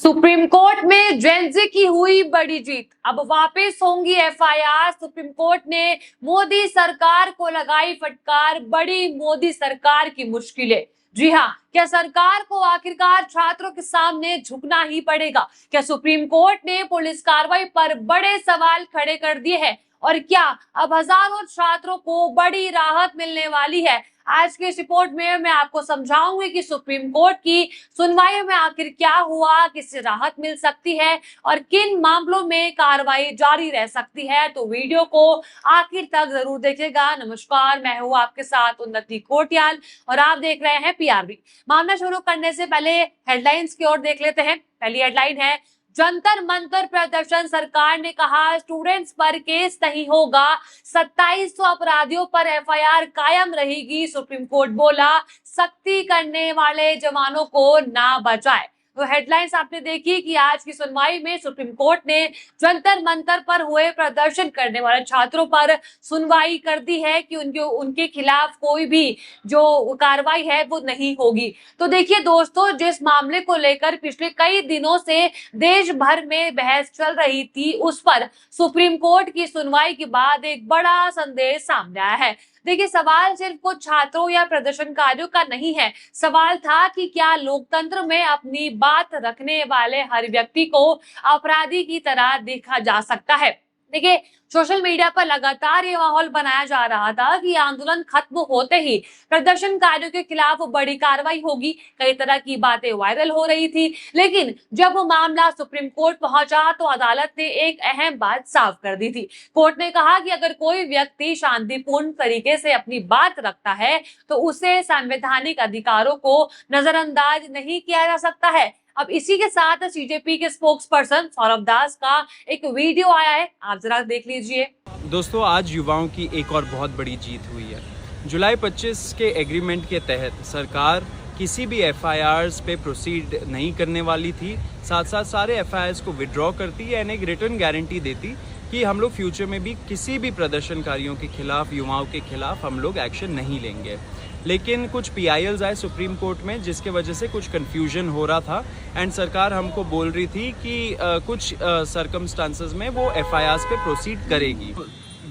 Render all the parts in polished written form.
Supreme court में Gen Z की हुई बड़ी जीत। अब वापस होंगी एफआईआर। सुप्रीम कोर्ट ने मोदी सरकार को लगाई फटकार, बड़ी मोदी सरकार की मुश्किलें। जी हाँ, क्या सरकार को आखिरकार छात्रों के सामने झुकना ही पड़ेगा? क्या सुप्रीम कोर्ट ने पुलिस कार्रवाई पर बड़े सवाल खड़े कर दिए हैं? और क्या अब हजारों छात्रों को बड़ी राहत मिलने वाली है? आज के इस रिपोर्ट में मैं आपको समझाऊंगी कि सुप्रीम कोर्ट की सुनवाई में आखिर क्या हुआ, किससे राहत मिल सकती है और किन मामलों में कार्रवाई जारी रह सकती है। तो वीडियो को आखिर तक जरूर देखिएगा। नमस्कार, मैं हूँ आपके साथ उन्नति कोटियाल और आप देख रहे हैं पीआरबी। मामला शुरू करने से पहले हेडलाइंस की ओर देख लेते हैं। पहली हेडलाइन है, जंतर मंतर प्रदर्शन, सरकार ने कहा स्टूडेंट्स पर केस नहीं होगा, 2700 अपराधियों पर एफआईआर कायम रहेगी। सुप्रीम कोर्ट बोला सख्ती करने वाले जवानों को ना बचाए। तो हेडलाइंस आपने देखी कि आज की सुनवाई में सुप्रीम कोर्ट ने जंतर मंतर पर हुए प्रदर्शन करने वाले छात्रों पर सुनवाई कर दी है कि उनके खिलाफ कोई भी जो कार्रवाई है वो नहीं होगी। तो देखिए दोस्तों, जिस मामले को लेकर पिछले कई दिनों से देश भर में बहस चल रही थी, उस पर सुप्रीम कोर्ट की सुनवाई के बाद एक बड़ा संदेश सामने आया है। देखिए, सवाल सिर्फ कुछ छात्रों या प्रदर्शनकारियों का नहीं है। सवाल था कि क्या लोकतंत्र में अपनी बात रखने वाले हर व्यक्ति को अपराधी की तरह देखा जा सकता है? देखिए, सोशल मीडिया पर लगातार ये माहौल बनाया जा रहा था कि आंदोलन खत्म होते ही प्रदर्शनकारियों के खिलाफ बड़ी कार्रवाई होगी। कई तरह की बातें वायरल हो रही थी, लेकिन जब वो मामला सुप्रीम कोर्ट पहुंचा तो अदालत ने एक अहम बात साफ कर दी थी। कोर्ट ने कहा कि अगर कोई व्यक्ति शांतिपूर्ण तरीके से अपनी बात रखता है तो उसे संवैधानिक अधिकारों को नजरअंदाज नहीं किया जा सकता है। अब इसी के साथ सीजेपी के स्पोक्स पर्सन सौरभ दास का एक वीडियो आया है, आप जरा देख लीजिए। दोस्तों, आज युवाओं की एक और बहुत बड़ी जीत हुई है। जुलाई 25 के एग्रीमेंट के तहत सरकार किसी भी एफआईआर्स पे प्रोसीड नहीं करने वाली थी। साथ साथ सारे एफआईआर्स को विड्रॉ करती है, एक रिटर्न गारंटी देती कि हम लोग फ्यूचर में भी किसी भी प्रदर्शनकारियों के खिलाफ, युवाओं के खिलाफ हम लोग एक्शन नहीं लेंगे। लेकिन कुछ पीआईएल्स आए सुप्रीम कोर्ट में, जिसके वजह से कुछ कंफ्यूजन हो रहा था एंड सरकार हमको बोल रही थी कि कुछ सर्कमस्टांसेस में वो एफआईआर्स पे प्रोसीड करेगी।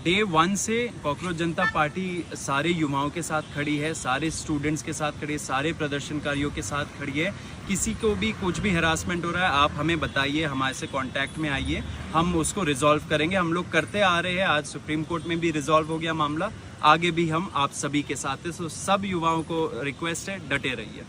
डे 1 से कॉकरोच जनता पार्टी सारे युवाओं के साथ खड़ी है, सारे स्टूडेंट्स के साथ खड़ी है, सारे प्रदर्शनकारियों के साथ खड़ी है। किसी को भी कुछ भी हरासमेंट हो रहा है, आप हमें बताइए, हमारे से कांटेक्ट में आइए, हम उसको रिजॉल्व करेंगे। हम लोग करते आ रहे हैं, आज सुप्रीम कोर्ट में भी रिजॉल्व हो गया मामला, आगे भी हम आप सभी के साथ हैं। तो सब युवाओं को रिक्वेस्ट है, डटे रहिए।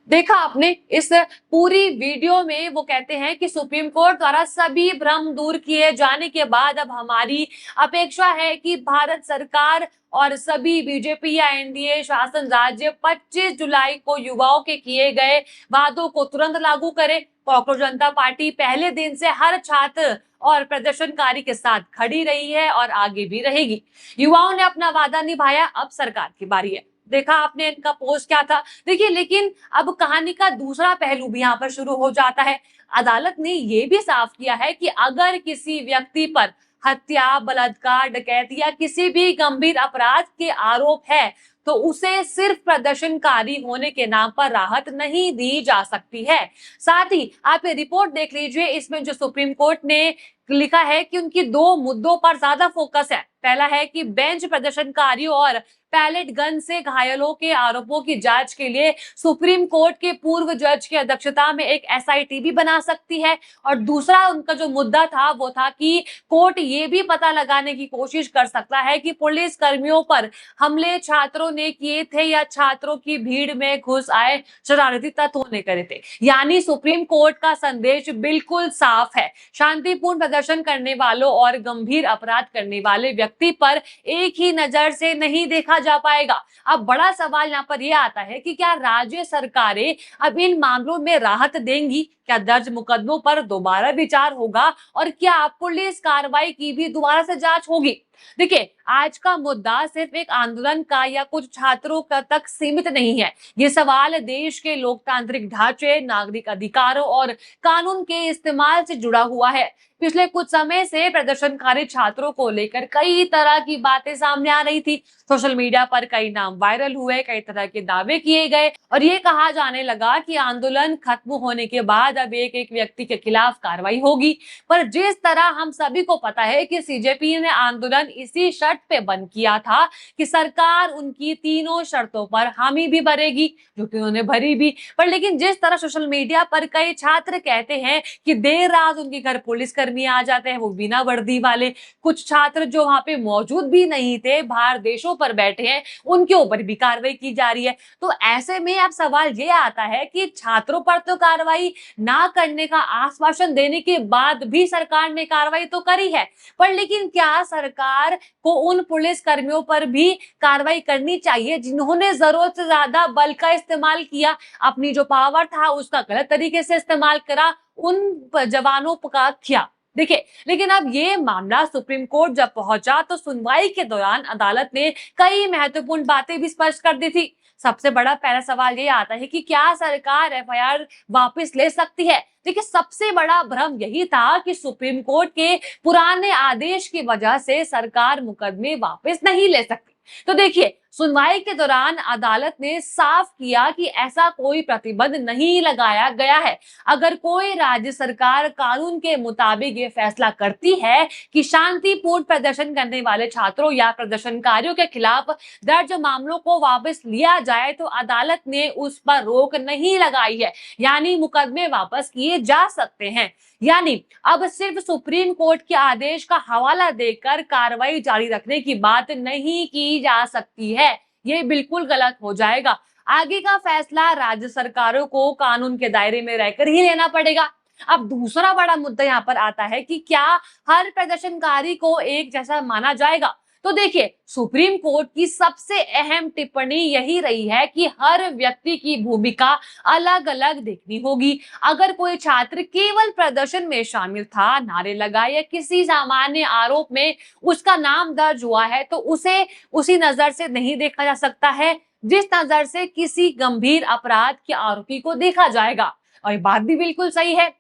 देखा आपने इस पूरी वीडियो में, वो कहते हैं कि सुप्रीम कोर्ट द्वारा सभी भ्रम दूर किए जाने के बाद अब हमारी अपेक्षा है कि भारत सरकार और सभी बीजेपी या एनडीए शासन राज्य 25 जुलाई को युवाओं के किए गए वादों को तुरंत लागू करे। कॉकरोच जनता पार्टी पहले दिन से हर छात्र और प्रदर्शनकारी के साथ खड़ी रही है और आगे भी रहेगी। युवाओं ने अपना वादा निभाया, अब सरकार की बारी है। देखा आपने इनका पोस्ट क्या था? देखिए, लेकिन अब कहानी का दूसरा पहलू भी यहाँ पर शुरू हो जाता है। अदालत ने ये भी साफ किया है कि अगर किसी व्यक्ति पर हत्या, बलात्कार, डकैती या किसी भी गंभीर अपराध के आरोप है तो उसे सिर्फ प्रदर्शनकारी होने के नाम पर राहत नहीं दी जा सकती है। साथ ही आप ये रिपोर्ट देख लीजिए, इसमें जो सुप्रीम कोर्ट ने लिखा है कि उनकी दो मुद्दों पर ज्यादा फोकस है। पहला है कि बेंच प्रदर्शनकारियों और पैलेट गन से घायलों के आरोपों की जांच के लिए सुप्रीम कोर्ट के पूर्व जज की अध्यक्षता में एक एसआईटी भी बना सकती है। और दूसरा उनका जो मुद्दा था वो था कि कोर्ट ये भी पता लगाने की कोशिश कर सकता है कि पुलिस कर्मियों पर हमले छात्रों ने किए थे या छात्रों की भीड़ में घुस आए शरारती तत्वों ने करे थे। यानी सुप्रीम कोर्ट का संदेश बिल्कुल साफ है, शांतिपूर्ण प्रदर्शन करने वालों और गंभीर अपराध करने वाले व्यक्ति पर एक ही नजर से नहीं देखा जा पाएगा। अब बड़ा सवाल यहाँ पर यह आता है कि क्या राज्य सरकारें अब इन मामलों में राहत देंगी? क्या दर्ज मुकदमों पर दोबारा विचार होगा और क्या पुलिस कार्रवाई की भी दोबारा से जांच होगी? देखिए, आज का मुद्दा सिर्फ एक आंदोलन का या कुछ छात्रों का तक सीमित नहीं है। ये सवाल देश के लोकतांत्रिक ढांचे, नागरिक अधिकारों और कानून के इस्तेमाल से जुड़ा हुआ है। पिछले कुछ समय से प्रदर्शनकारी छात्रों को लेकर कई तरह की बातें सामने आ रही थी। सोशल मीडिया पर कई नाम वायरल हुए, कई तरह के दावे किए गए और ये कहा जाने लगा कि आंदोलन खत्म होने के बाद अब एक एक व्यक्ति के खिलाफ कार्रवाई होगी। पर जिस तरह हम सभी को पता है कि सीजेपी ने आंदोलन इसी शर्त पे बंद किया था कि सरकार उनकी तीनों शर्तों पर हामी भी भरेगी, जो कि उन्होंने भरी भी। पर लेकिन जिस तरह सोशल मीडिया पर कई छात्र कहते हैं कि देर रात उनके घर पुलिस कर्मी आ जाते हैं, वो बिना वर्दी वाले, कुछ छात्र जो वहां पे मौजूद भी नहीं थे, बाहर देशों पर बैठे हैं, उनके ऊपर भी कार्रवाई की जा रही है। तो ऐसे में अब सवाल ये आता है कि छात्रों पर तो कार्रवाई ना करने का आश्वासन देने के बाद भी सरकार ने कार्रवाई तो करी है, पर लेकिन क्या सरकार को उन पुलिस कर्मियों पर भी कार्रवाई करनी चाहिए जिन्होंने जरूरत से ज्यादा बल का इस्तेमाल किया, अपनी जो पावर था उसका गलत तरीके से इस्तेमाल करा, उन जवानों का किया। देखिए, लेकिन अब ये मामला सुप्रीम कोर्ट जब पहुंचा तो सुनवाई के दौरान अदालत ने कई महत्वपूर्ण बातें भी स्पष्ट कर दी थी। सबसे बड़ा पहला सवाल ये आता है कि क्या सरकार एफआईआर वापस ले सकती है। देखिए, सबसे बड़ा भ्रम यही था कि सुप्रीम कोर्ट के पुराने आदेश की वजह से सरकार मुकदमे वापस नहीं ले सकती। तो देखिए, सुनवाई के दौरान अदालत ने साफ किया कि ऐसा कोई प्रतिबंध नहीं लगाया गया है। अगर कोई राज्य सरकार कानून के मुताबिक ये फैसला करती है कि शांतिपूर्ण प्रदर्शन करने वाले छात्रों या प्रदर्शनकारियों के खिलाफ दर्ज मामलों को वापस लिया जाए, तो अदालत ने उस पर रोक नहीं लगाई है, यानी मुकदमे वापस किए जा सकते हैं। यानी अब सिर्फ सुप्रीम कोर्ट के आदेश का हवाला देकर कार्रवाई जारी रखने की बात नहीं की जा सकती है। ये बिल्कुल गलत हो जाएगा। आगे का फैसला राज्य सरकारों को कानून के दायरे में रहकर ही लेना पड़ेगा। अब दूसरा बड़ा मुद्दा यहाँ पर आता है कि क्या हर प्रदर्शनकारी को एक जैसा माना जाएगा। तो देखिए, सुप्रीम कोर्ट की सबसे अहम टिप्पणी यही रही है कि हर व्यक्ति की भूमिका अलग अलग देखनी होगी। अगर कोई छात्र केवल प्रदर्शन में शामिल था, नारे लगाए या किसी सामान्य आरोप में उसका नाम दर्ज हुआ है, तो उसे उसी नजर से नहीं देखा जा सकता है जिस नजर से किसी गंभीर अपराध के आरोपी को देखा जाएगा। और ये बात भी बिल्कुल सही है।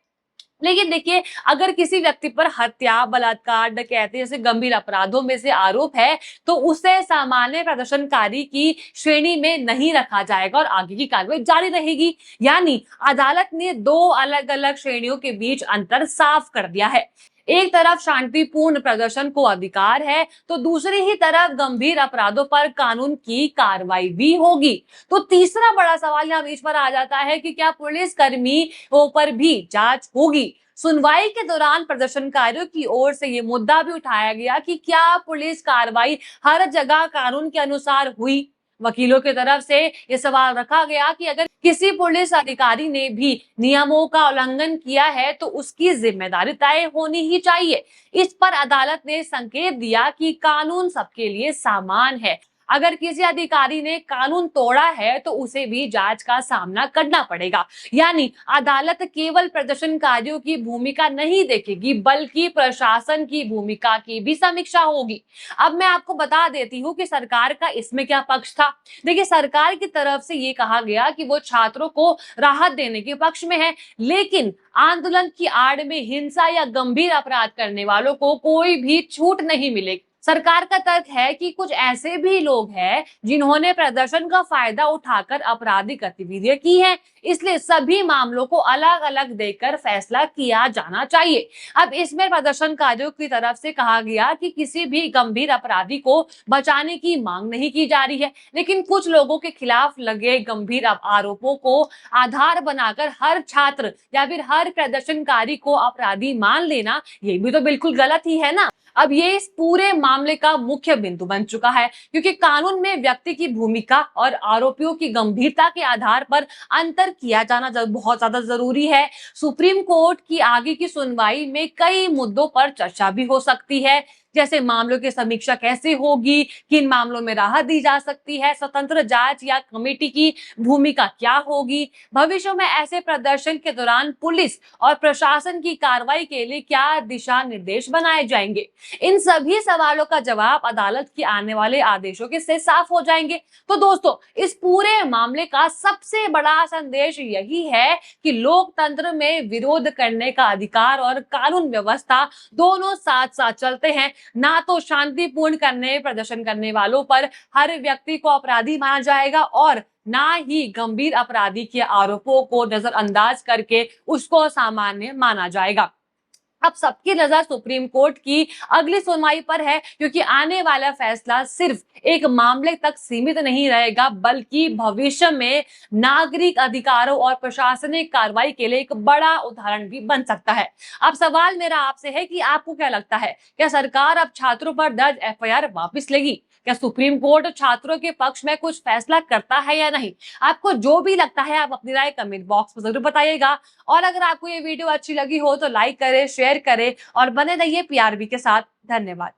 लेकिन देखिए, अगर किसी व्यक्ति पर हत्या, बलात्कार, डकैती जैसे गंभीर अपराधों में से आरोप है, तो उसे सामान्य प्रदर्शनकारी की श्रेणी में नहीं रखा जाएगा और आगे की कार्रवाई जारी रहेगी। यानी अदालत ने दो अलग अलग श्रेणियों के बीच अंतर साफ कर दिया है। एक तरफ शांतिपूर्ण प्रदर्शन को अधिकार है, तो दूसरी ही तरफ गंभीर अपराधों पर कानून की कार्रवाई भी होगी। तो तीसरा बड़ा सवाल यहाँ बीच पर आ जाता है कि क्या पुलिस कर्मियों पर भी जांच होगी। सुनवाई के दौरान प्रदर्शनकारियों की ओर से ये मुद्दा भी उठाया गया कि क्या पुलिस कार्रवाई हर जगह कानून के अनुसार हुई। वकीलों की तरफ से ये सवाल रखा गया कि अगर किसी पुलिस अधिकारी ने भी नियमों का उल्लंघन किया है, तो उसकी जिम्मेदारी तय होनी ही चाहिए। इस पर अदालत ने संकेत दिया कि कानून सबके लिए समान है। अगर किसी अधिकारी ने कानून तोड़ा है, तो उसे भी जांच का सामना करना पड़ेगा। यानी अदालत केवल प्रदर्शनकारियों की भूमिका नहीं देखेगी, बल्कि प्रशासन की भूमिका की भी समीक्षा होगी। अब मैं आपको बता देती हूँ कि सरकार का इसमें क्या पक्ष था। देखिए, सरकार की तरफ से ये कहा गया कि वो छात्रों को राहत देने के पक्ष में है, लेकिन आंदोलन की आड़ में हिंसा या गंभीर अपराध करने वालों को कोई भी छूट नहीं मिलेगी। सरकार का तर्क है कि कुछ ऐसे भी लोग हैं जिन्होंने प्रदर्शन का फायदा उठाकर आपराधिक गतिविधियां की हैं, इसलिए सभी मामलों को अलग अलग देखकर फैसला किया जाना चाहिए। अब इसमें प्रदर्शनकारियों की तरफ से कहा गया कि किसी भी गंभीर अपराधी को बचाने की मांग नहीं की जा रही है, लेकिन कुछ लोगों के खिलाफ लगे गंभीर आरोपों को आधार बनाकर हर छात्र या फिर हर प्रदर्शनकारी को अपराधी मान लेना, ये भी तो बिल्कुल गलत ही है ना। अब ये इस पूरे मामले का मुख्य बिंदु बन चुका है, क्योंकि कानून में व्यक्ति की भूमिका और आरोपियों की गंभीरता के आधार पर अंतर किया जाना बहुत ज्यादा जरूरी है। सुप्रीम कोर्ट की आगे की सुनवाई में कई मुद्दों पर चर्चा भी हो सकती है, जैसे मामलों की समीक्षा कैसे होगी, किन मामलों में राहत दी जा सकती है, स्वतंत्र जांच या कमेटी की भूमिका क्या होगी, भविष्य में ऐसे प्रदर्शन के दौरान पुलिस और प्रशासन की कार्रवाई के लिए क्या दिशा निर्देश बनाए जाएंगे। इन सभी सवालों का जवाब अदालत के आने वाले आदेशों के से साफ हो जाएंगे। तो दोस्तों, इस पूरे मामले का सबसे बड़ा संदेश यही है कि लोकतंत्र में विरोध करने का अधिकार और कानून व्यवस्था दोनों साथ साथ चलते हैं। ना तो शांतिपूर्ण प्रदर्शन करने वालों पर हर व्यक्ति को अपराधी माना जाएगा और ना ही गंभीर अपराधी के आरोपों को नजरअंदाज करके उसको सामान्य माना जाएगा। अब सबकी नजर सुप्रीम कोर्ट की अगली सुनवाई पर है, क्योंकि आने वाला फैसला सिर्फ एक मामले तक सीमित नहीं रहेगा, बल्कि भविष्य में नागरिक अधिकारों और प्रशासनिक कार्रवाई के लिए एक बड़ा उदाहरण भी बन सकता है। अब सवाल मेरा आपसे है कि आपको क्या लगता है, क्या सरकार अब छात्रों पर दर्ज एफआईआर वापस लेगी? क्या सुप्रीम कोर्ट छात्रों के पक्ष में कुछ फैसला करता है या नहीं? आपको जो भी लगता है आप अपनी राय कमेंट बॉक्स में जरूर बताइएगा। और अगर आपको ये वीडियो अच्छी लगी हो तो लाइक करें, शेयर करें और बने रहिए पीआरबी के साथ। धन्यवाद।